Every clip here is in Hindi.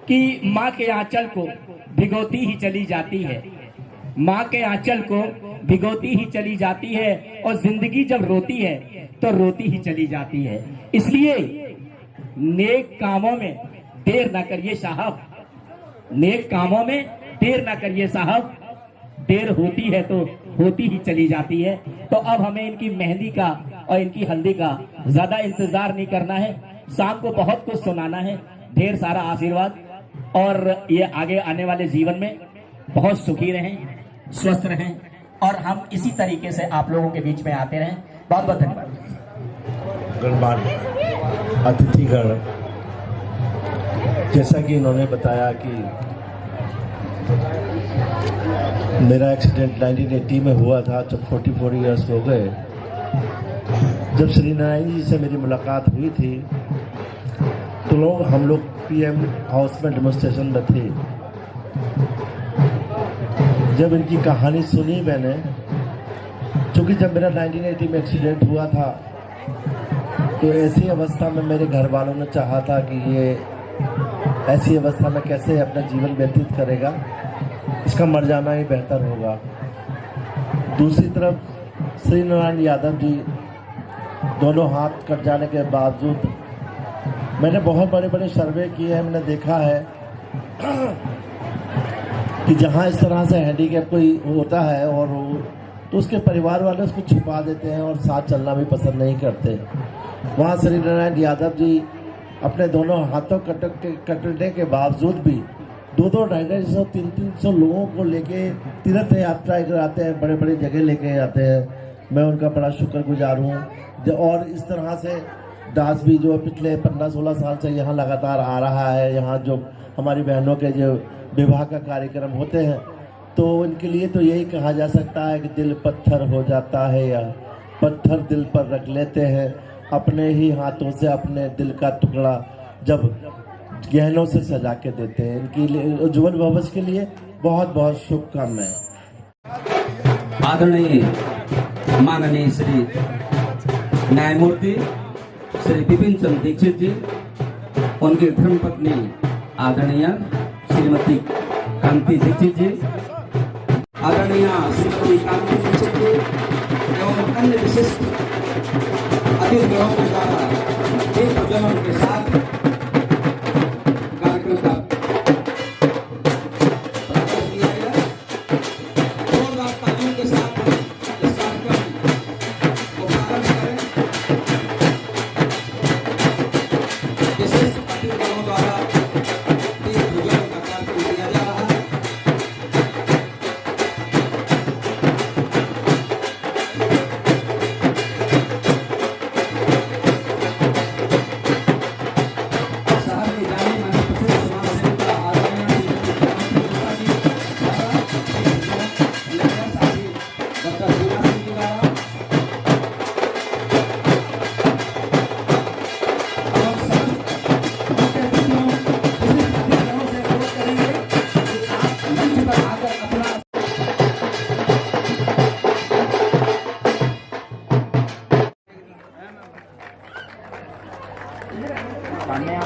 कि माँ के आंचल को भिगोती ही चली जाती है, माँ के आंचल को भिगोती ही चली जाती है और जिंदगी जब रोती है तो रोती ही चली जाती है। इसलिए नेक कामों में देर ना करिए साहब, नेक कामों में देर ना करिए साहब, देर होती है तो होती ही चली जाती है। तो अब हमें इनकी मेहंदी का और इनकी हल्दी का ज्यादा इंतजार नहीं करना है, शाम को बहुत कुछ सुनाना है। ढेर सारा आशीर्वाद और ये आगे आने वाले जीवन में बहुत सुखी रहें, स्वस्थ रहें और हम इसी तरीके से आप लोगों के बीच में आते रहें। बहुत बहुत धन्यवाद। गणमान्य अतिथिगण, जैसा कि इन्होंने बताया कि मेरा एक्सीडेंट 1980 में हुआ था, जब 44 इयर्स हो गए। जब श्री नारायण जी से मेरी मुलाकात हुई थी तो हम लोग पीएम हाउस में डेमोन्स्ट्रेशन में थे। जब इनकी कहानी सुनी मैंने, क्योंकि जब मेरा 1980 में एक्सीडेंट हुआ था तो ऐसी अवस्था में मेरे घर वालों ने चाहा था कि ये ऐसी अवस्था में कैसे अपना जीवन व्यतीत करेगा, इसका मर जाना ही बेहतर होगा। दूसरी तरफ श्री नारायण यादव जी, दोनों हाथ कट जाने के बावजूद मैंने बहुत बड़े बड़े सर्वे किए हैं, मैंने देखा है कि जहाँ इस तरह से हैंडीकैप कोई होता है और तो उसके परिवार वाले उसको छुपा देते हैं और साथ चलना भी पसंद नहीं करते। वहाँ श्री नारायण यादव जी अपने दोनों हाथों कटने के बावजूद भी 200, 250, 300 लोगों को लेके तीर्थ यात्रा कराते हैं, बड़े बड़े जगह लेके जाते हैं। मैं उनका बड़ा शुक्रगुजार हूँ। और इस तरह से दास भी जो पिछले 15-16 साल से यहाँ लगातार आ रहा है, यहाँ जो हमारी बहनों के जो विवाह का कार्यक्रम होते हैं तो इनके लिए तो यही कहा जा सकता है कि दिल पत्थर हो जाता है या पत्थर दिल पर रख लेते हैं। अपने ही हाथों से अपने दिल का टुकड़ा जब गहनों से सजा के देते हैं। इनके लिए उज्ज्वल भविष्य के लिए बहुत बहुत शुभकामनाएं। आदरणीय माननीय श्री न्यायमूर्ति श्री विपिन चंद्र दीक्षित जी, उनकी धर्मपत्नी आदरणीय श्रीमती कांति दीक्षित जी, आदरणीय श्रीमती कांति दीक्षित जी एवं अन्य विशिष्ट अतिथियों के द्वारा एक प्रज्वलन के साथ कार्यक्रम का प्रारंभ किया गया। जोरदार तालियों के साथ इस कार्यक्रम को प्रारंभ करें। विशिष्ट अतिथियों द्वारा एक प्रज्वलन का कार्यक्रम किया जा रहा है।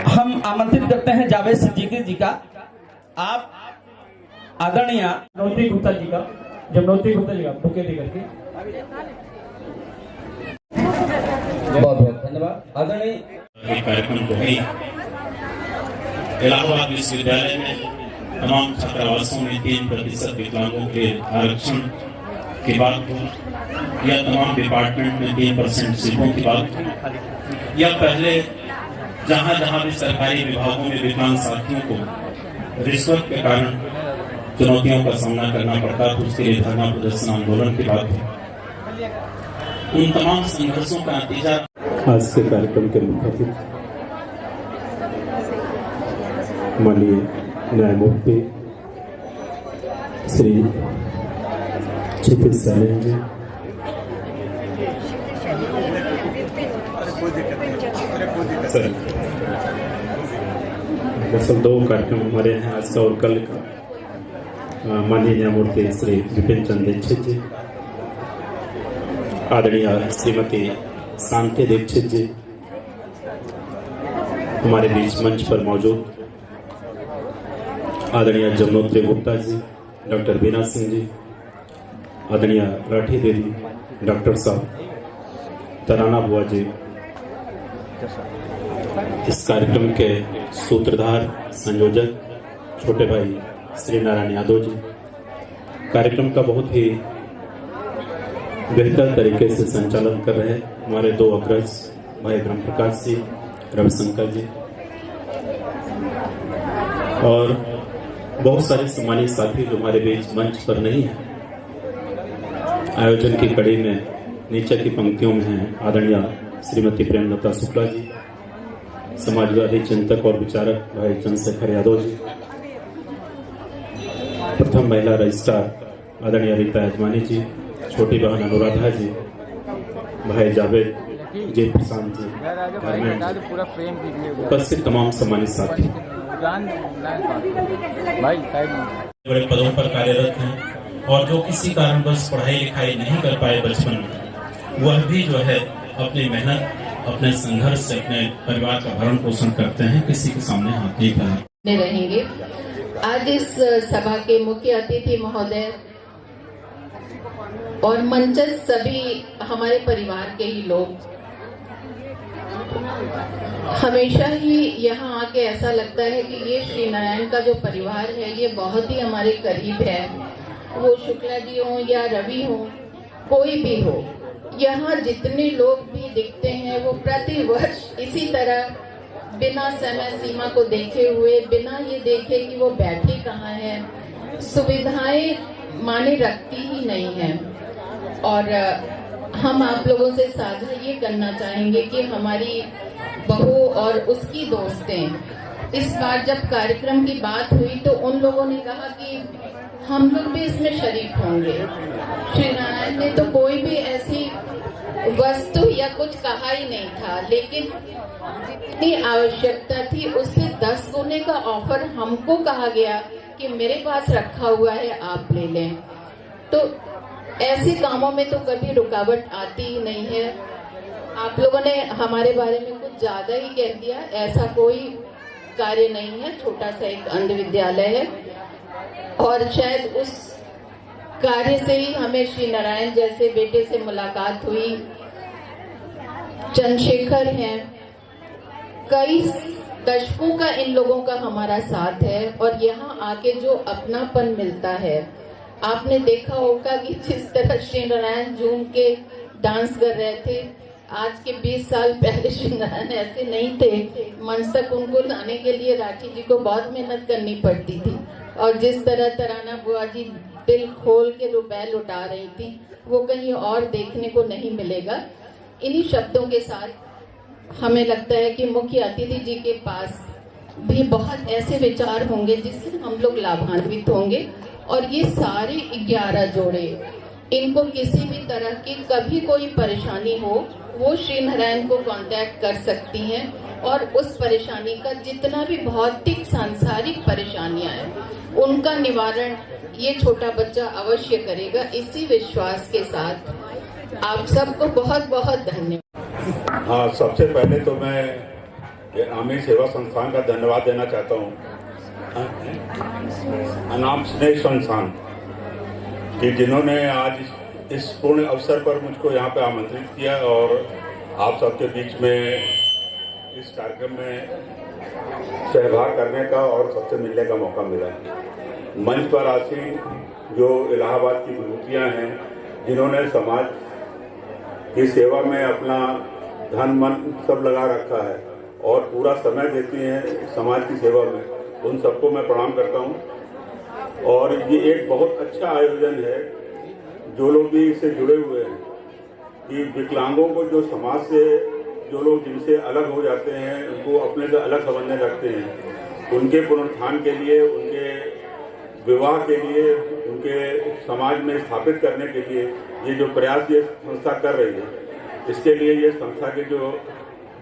हम आमंत्रित करते हैं जावेद सिद्दीकी जी का। आप आदरणीय जमनोत्री गुप्ता जी का बुके दे करके। बहुत बहुत धन्यवाद। आदरणीय कार्यक्रम को ही इलाहाबाद विश्वविद्यालय में तमाम छात्रावासों में 3% विकलांगों के आरक्षण की बात हो, या तमाम डिपार्टमेंट में 3% सीटों की बात हो, या पहले जहां जहां भी सरकारी विभागों में विकलांग साथियों को रिश्वत के कारण चुनौतियों का सामना करना पड़ता है, तो उसके लिए धरना प्रदर्शन आंदोलन की बात है। उन तमाम संघर्षों का नतीजा आज के कार्यक्रम के मुख्य अतिथि माननीय न्यायमूर्ति श्री क्षितिज सैनी जी, सर दरअसल 2 कार्यक्रम हमारे हैं आज का और कल का। माननीय न्यायमूर्ति श्री विपिन चंद्र दीक्षित जी, आदरणीय श्रीमती शांति दीक्षित जी हमारे बीच मंच पर मौजूद, आदरणीय जमनोत्री गुप्ता जी, डॉक्टर बीना सिंह जी, आदरणीय राठी देवी, डॉक्टर साहब, तराना बुआ जी, इस कार्यक्रम के सूत्रधार संयोजक छोटे भाई श्री नारायण यादव जी, कार्यक्रम का बहुत ही बेहतर तरीके से संचालन कर रहे हमारे 2 अग्रज भाई ब्रह्म प्रकाश जी, रविशंकर जी, और बहुत सारे सम्मानित साथी जो हमारे बीच मंच पर नहीं है, आयोजन की कड़ी में नीचे की पंक्तियों में हैं आदरणीय श्रीमती प्रेमलता शुक्ला जी, समाजवादी चिंतक और विचारक भाई चंद्रशेखर यादव जी, प्रथम महिला रजिस्ट्रार आदरणीय रीता यजमानी जी, छोटी बहन अनुराधा जी, भाई जावेद जी, प्रशांत जी, उपस्थित तमाम सम्मानित साथी बड़े पदों पर कार्यरत हैं और जो किसी कारणवश पढ़ाई लिखाई नहीं कर पाए बचपन में, वह भी जो है अपनी मेहनत, अपने संघर्ष से अपने परिवार का भरण पोषण करते हैं, किसी के सामने हाथ नहीं फैलाते रहेंगे। आज इस सभा के मुख्य अतिथि महोदय और मंचस्थ सभी हमारे परिवार के ही लोग, हमेशा ही यहाँ आके ऐसा लगता है कि ये श्री नारायण का जो परिवार है ये बहुत ही हमारे करीब है। वो शुक्ला जी हो या रवि हो, कोई भी हो, यहाँ जितने लोग भी दिखते हैं वो प्रतिवर्ष इसी तरह बिना समय सीमा को देखे हुए, बिना ये देखे कि वो बैठे कहाँ हैं, सुविधाएं माने रखती ही नहीं है। और हम आप लोगों से साझा ये करना चाहेंगे कि हमारी बहू और उसकी दोस्तें, इस बार जब कार्यक्रम की बात हुई तो उन लोगों ने कहा कि हम लोग भी इसमें शरीक होंगे। श्री नारायण ने तो कोई भी ऐसी वस्तु या कुछ कहा ही नहीं था, लेकिन जितनी आवश्यकता थी उससे 10 गुने का ऑफर हमको कहा गया कि मेरे पास रखा हुआ है, आप ले लें। तो ऐसे कामों में तो कभी रुकावट आती ही नहीं है। आप लोगों ने हमारे बारे में कुछ ज्यादा ही कह दिया, ऐसा कोई कार्य नहीं है, छोटा सा एक अंध विद्यालय है और शायद उस कार्य से ही हमें श्री नारायण जैसे बेटे से मुलाकात हुई। चंद्रशेखर हैं, कई दशकों का इन लोगों का हमारा साथ है और यहाँ आके जो अपनापन मिलता है, आपने देखा होगा कि जिस तरह श्री नारायण झूम के डांस कर रहे थे, आज के 20 साल पहले श्री नारायण ऐसे नहीं थे। मंच तक उनको लाने के लिए राठी जी को बहुत मेहनत करनी पड़ती थी और जिस तरह तराना बुआ जी दिल खोल के रुपए लुटा रही थी, वो कहीं और देखने को नहीं मिलेगा। इन्हीं शब्दों के साथ हमें लगता है कि मुख्य अतिथि जी के पास भी बहुत ऐसे विचार होंगे जिससे हम लोग लाभान्वित होंगे और ये सारे 11 जोड़े, इनको किसी भी तरह की कभी कोई परेशानी हो वो श्री नारायण को कांटेक्ट कर सकती हैं और उस परेशानी का जितना भी भौतिक सांसारिक परेशानियां हैं उनका निवारण ये छोटा बच्चा अवश्य करेगा। इसी विश्वास के साथ आप सबको बहुत बहुत धन्यवाद। हाँ, सबसे पहले तो मैं आमिर सेवा संस्थान का धन्यवाद देना चाहता हूँ, अनाम स्नेह संस्थान, कि जिन्होंने आज इस पूर्ण अवसर पर मुझको यहाँ पे आमंत्रित किया और आप सबके बीच में इस कार्यक्रम में सहभाग करने का और सबसे मिलने का मौका मिला। मंच पर आसीन जो इलाहाबाद की विभूतियाँ हैं, जिन्होंने समाज की सेवा में अपना धन मन सब लगा रखा है और पूरा समय देती हैं समाज की सेवा में, उन सबको मैं प्रणाम करता हूं। और ये एक बहुत अच्छा आयोजन है, जो लोग भी इससे जुड़े हुए हैं, कि विकलांगों को जो समाज से जो लोग जिनसे अलग हो जाते हैं, उनको अपने से अलग समझने लगते हैं, उनके पुनरुत्थान के लिए, उनके विवाह के लिए, उनके समाज में स्थापित करने के लिए ये जो प्रयास ये संस्था कर रही है, इसके लिए ये संस्था के जो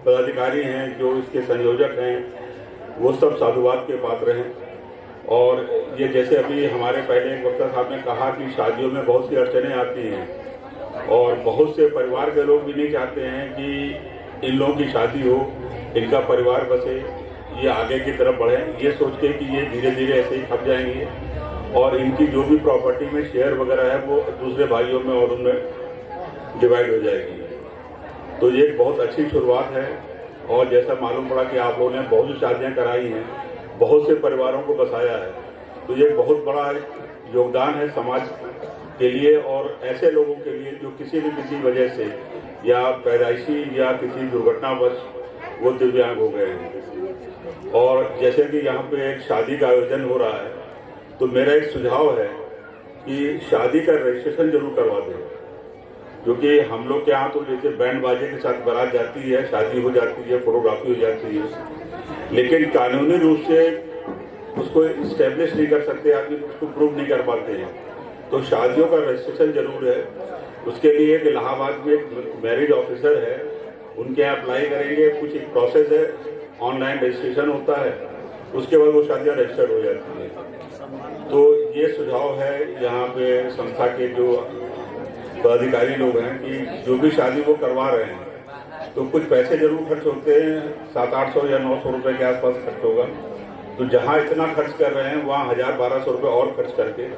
पदाधिकारी हैं, जो इसके संयोजक हैं, वो सब साधुवाद के पात्र हैं। और ये जैसे अभी हमारे पहले एक वक्ता साहब ने कहा कि शादियों में बहुत सी अड़चनें आती हैं और बहुत से परिवार के लोग भी नहीं चाहते हैं कि इन लोगों की शादी हो, इनका परिवार बसे, ये आगे की तरफ बढ़े, ये सोच के कि ये धीरे धीरे ऐसे ही खप जाएंगे और इनकी जो भी प्रॉपर्टी में शेयर वगैरह है वो दूसरे भाइयों में और उनमें डिवाइड हो जाएगी। तो ये एक बहुत अच्छी शुरुआत है और जैसा मालूम पड़ा कि आप लोगों ने बहुत सी शादियाँ कराई हैं, बहुत से परिवारों को बसाया है, तो ये बहुत बड़ा योगदान है समाज के लिए और ऐसे लोगों के लिए जो किसी वजह से या पैदाइशी या किसी दुर्घटनावश वो दिव्यांग हो गए हैं। और जैसे कि यहाँ पे एक शादी का आयोजन हो रहा है, तो मेरा एक सुझाव है कि शादी का रजिस्ट्रेशन जरूर करवा दें, क्योंकि हम लोग के यहाँ तो जैसे बैंड बाजे के साथ बारात जाती है, शादी हो जाती है, फोटोग्राफी हो जाती है, लेकिन कानूनी रूप से उसको इस्टेब्लिश नहीं कर सकते, आदमी उसको प्रूव नहीं कर पाते हैं। तो शादियों का रजिस्ट्रेशन जरूर है। उसके लिए एक इलाहाबाद में एक मैरिज ऑफिसर है, उनके यहाँ अप्लाई करेंगे, कुछ एक प्रोसेस है, ऑनलाइन रजिस्ट्रेशन होता है, उसके बाद वो शादियाँ रजिस्टर्ड हो जाती हैं। तो ये सुझाव है यहाँ पे संस्था के जो पदाधिकारी लोग हैं कि जो भी शादी वो करवा रहे हैं, तो कुछ पैसे जरूर खर्च होते हैं, 700-800 या 900 रुपए के आसपास खर्च होगा। तो जहाँ इतना खर्च कर रहे हैं वहाँ 1000-1200 रुपए और खर्च करके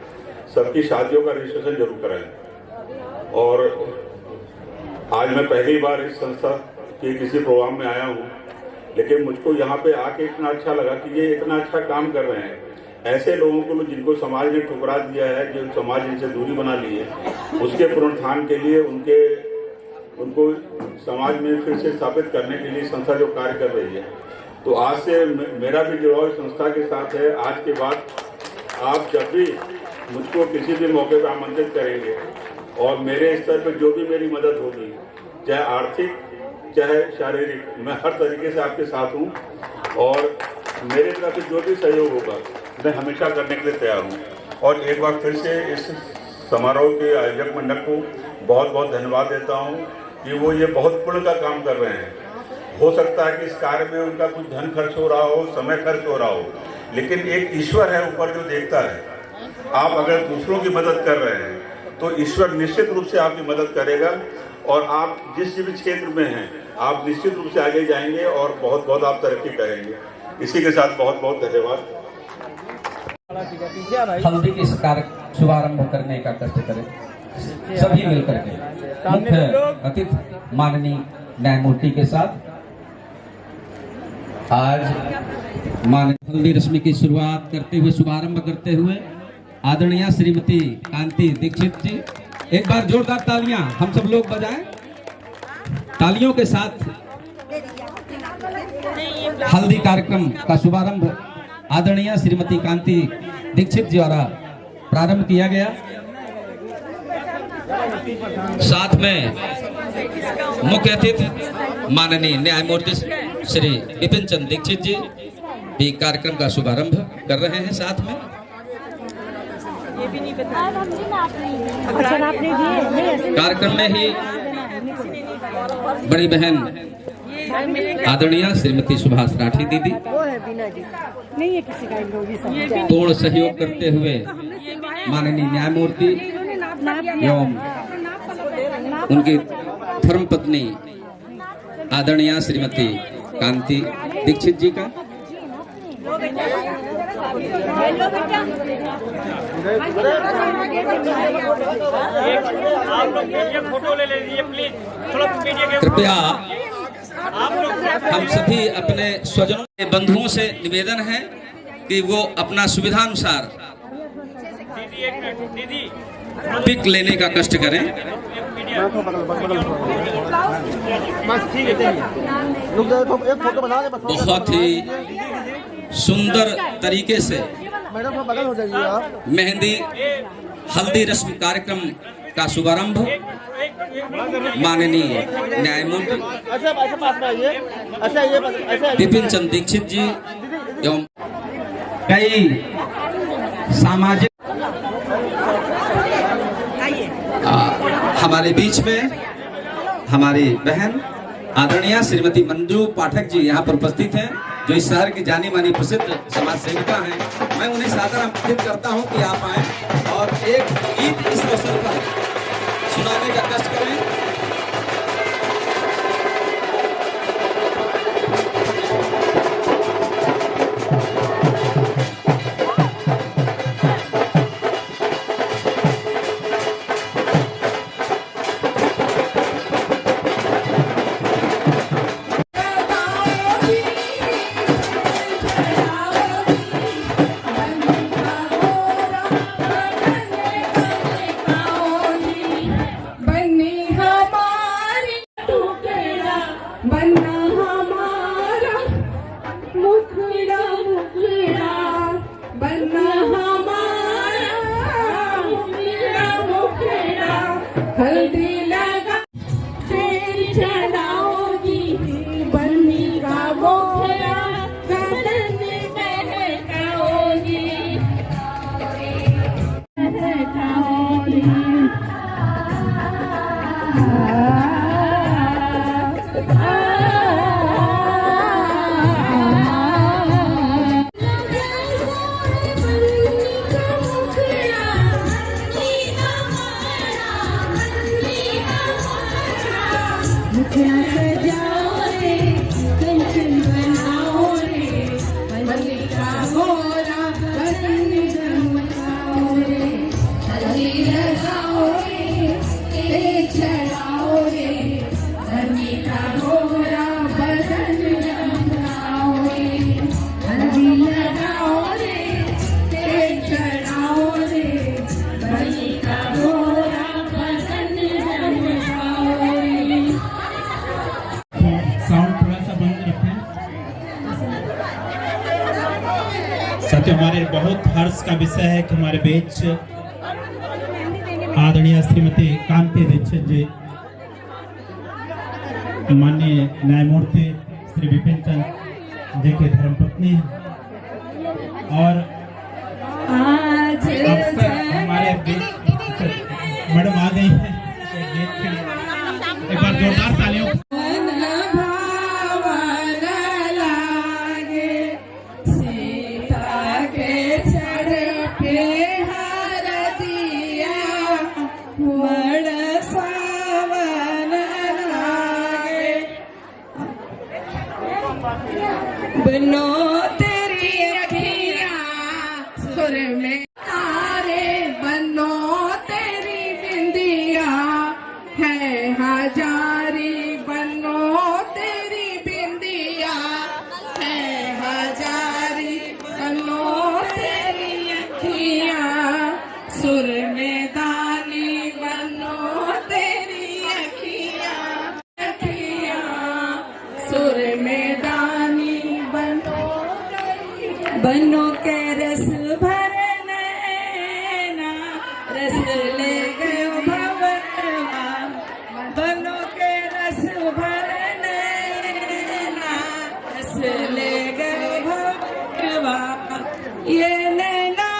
सबकी शादियों का रजिस्ट्रेशन जरूर कराएं। और आज मैं पहली बार इस संस्था के किसी प्रोग्राम में आया हूँ, लेकिन मुझको यहाँ पे आके इतना अच्छा लगा कि ये इतना अच्छा काम कर रहे हैं। ऐसे लोगों को जिनको समाज ने ठुकरा दिया है, जो समाज इनसे दूरी बना ली है, उसके पुनरुत्थान के लिए, उनको समाज में फिर से स्थापित करने के लिए संस्था जो कार्य कर रही है। तो आज से मेरा भी जुड़ाव संस्था के साथ है। आज के बाद आप जब भी मुझको किसी भी मौके पर आमंत्रित करेंगे और मेरे स्तर पर जो भी मेरी मदद होगी, चाहे आर्थिक चाहे शारीरिक, मैं हर तरीके से आपके साथ हूँ और मेरे तरफ से जो भी सहयोग होगा मैं हमेशा करने के लिए तैयार हूँ। और एक बार फिर से इस समारोह के आयोजक मंडल को बहुत बहुत धन्यवाद देता हूँ कि वो ये बहुत पुण्य का काम कर रहे हैं। हो सकता है कि इस कार्य में उनका कुछ धन खर्च हो रहा हो, समय खर्च हो रहा हो, लेकिन एक ईश्वर है ऊपर जो देखता है। आप अगर दूसरों की मदद कर रहे हैं तो ईश्वर निश्चित रूप से आपकी मदद करेगा और आप जिस भी क्षेत्र में हैं आप निश्चित रूप से आगे जाएंगे और बहुत बहुत आप तरक्की करेंगे। इसी के साथ बहुत बहुत धन्यवाद। हल्दी के इस कार्य शुभारंभ करने का कष्ट करें सभी मिलकर के। मुख्य अतिथि माननीय न्यायमूर्ति के साथ आज माननीय हल्दी रश्मि की शुरुआत करते हुए, शुभारंभ करते हुए आदरणीय श्रीमती कांति दीक्षित जी, एक बार जोरदार तालियां हम सब लोग बजाएं। तालियों के साथ हल्दी कार्यक्रम का शुभारंभ आदरणीय श्रीमती कांति दीक्षित जी द्वारा प्रारंभ किया गया। साथ में मुख्य अतिथि माननीय न्यायमूर्ति श्री विपिन चंद्र दीक्षित जी भी कार्यक्रम का शुभारंभ कर रहे हैं। साथ में कार्यक्रम में ही बड़ी बहन आदरणीय श्रीमती सुभाष राठी दीदी पूर्ण सहयोग करते हुए माननीय न्यायमूर्ति एवं उनकी धर्मपत्नी आदरणीय श्रीमती कांति दीक्षित जी का। कृपया हम सभी अपने स्वजनों के बंधुओं से निवेदन है कि वो अपना सुविधानुसार पिक लेने का कष्ट करें। बहुत ही सुंदर तरीके से मेहंदी हल्दी रस्म कार्यक्रम का शुभारंभ माननीय न्यायमूर्ति विपिन चंद्र दीक्षित जी एवं कई सामाजिक हमारे बीच में हमारी बहन आदरणीय श्रीमती मंजू पाठक जी यहाँ पर उपस्थित हैं, जो इस शहर की जानी मानी प्रसिद्ध समाज सेविका हैं। मैं उन्हें सादर आमंत्रित करता हूँ कि आप आए और एक गीत इस अवसर पर सुनाने का कष्ट करें। हल्दी लगा फिर चढ़ाओगी बन्नी का बोरा गगन बहकाओगी मुखिया सजाओ रे कंचन बनाओ रे बन्नी का बोरा बदन जमाओ रे हल्दी लगाओ रे तेल चढ़ाओ रे बन्नी का बोरा बदन जमाओ रे हल्दी लगाओ रे तेल चढ़ाओ रे बन्नी का बोरा बदन जमाओ रे। साउंड थोड़ा सा बंद रखें। सत्य हमारे बहुत हर्ष का विषय है कि हमारे बीच आदरणीय श्रीमती कांति दीक्षित जी, माननीय न्यायमूर्ति श्री विपिन चंद्र जी के धर्मपत्नी और अक्सर हमारे बीच मैडम आ गई है। एक बार जोरदार तालियों। बनो तेरी अखियाँ सुर में तारे बनो तेरी बिंदिया है हजारी बनो तेरी बिंदिया है हजारी बनो तेरी अखियाँ सुर में दानी बनो तेरी अखियाँ सुर में दानी बनो के रस भरना रस ले गयो भवरवा बनो के रस भरना रस ले गयो भवरवा ये नैना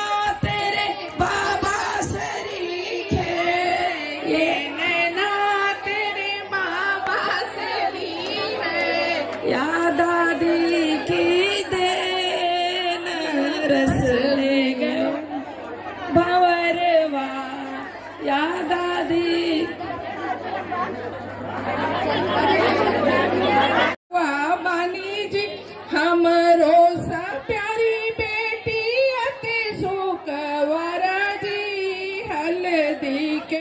तेरे बाबा शरीक है ये नैना तेरे बाबा शरीक है या दादी की रस ले गयो भंवरवा या दादी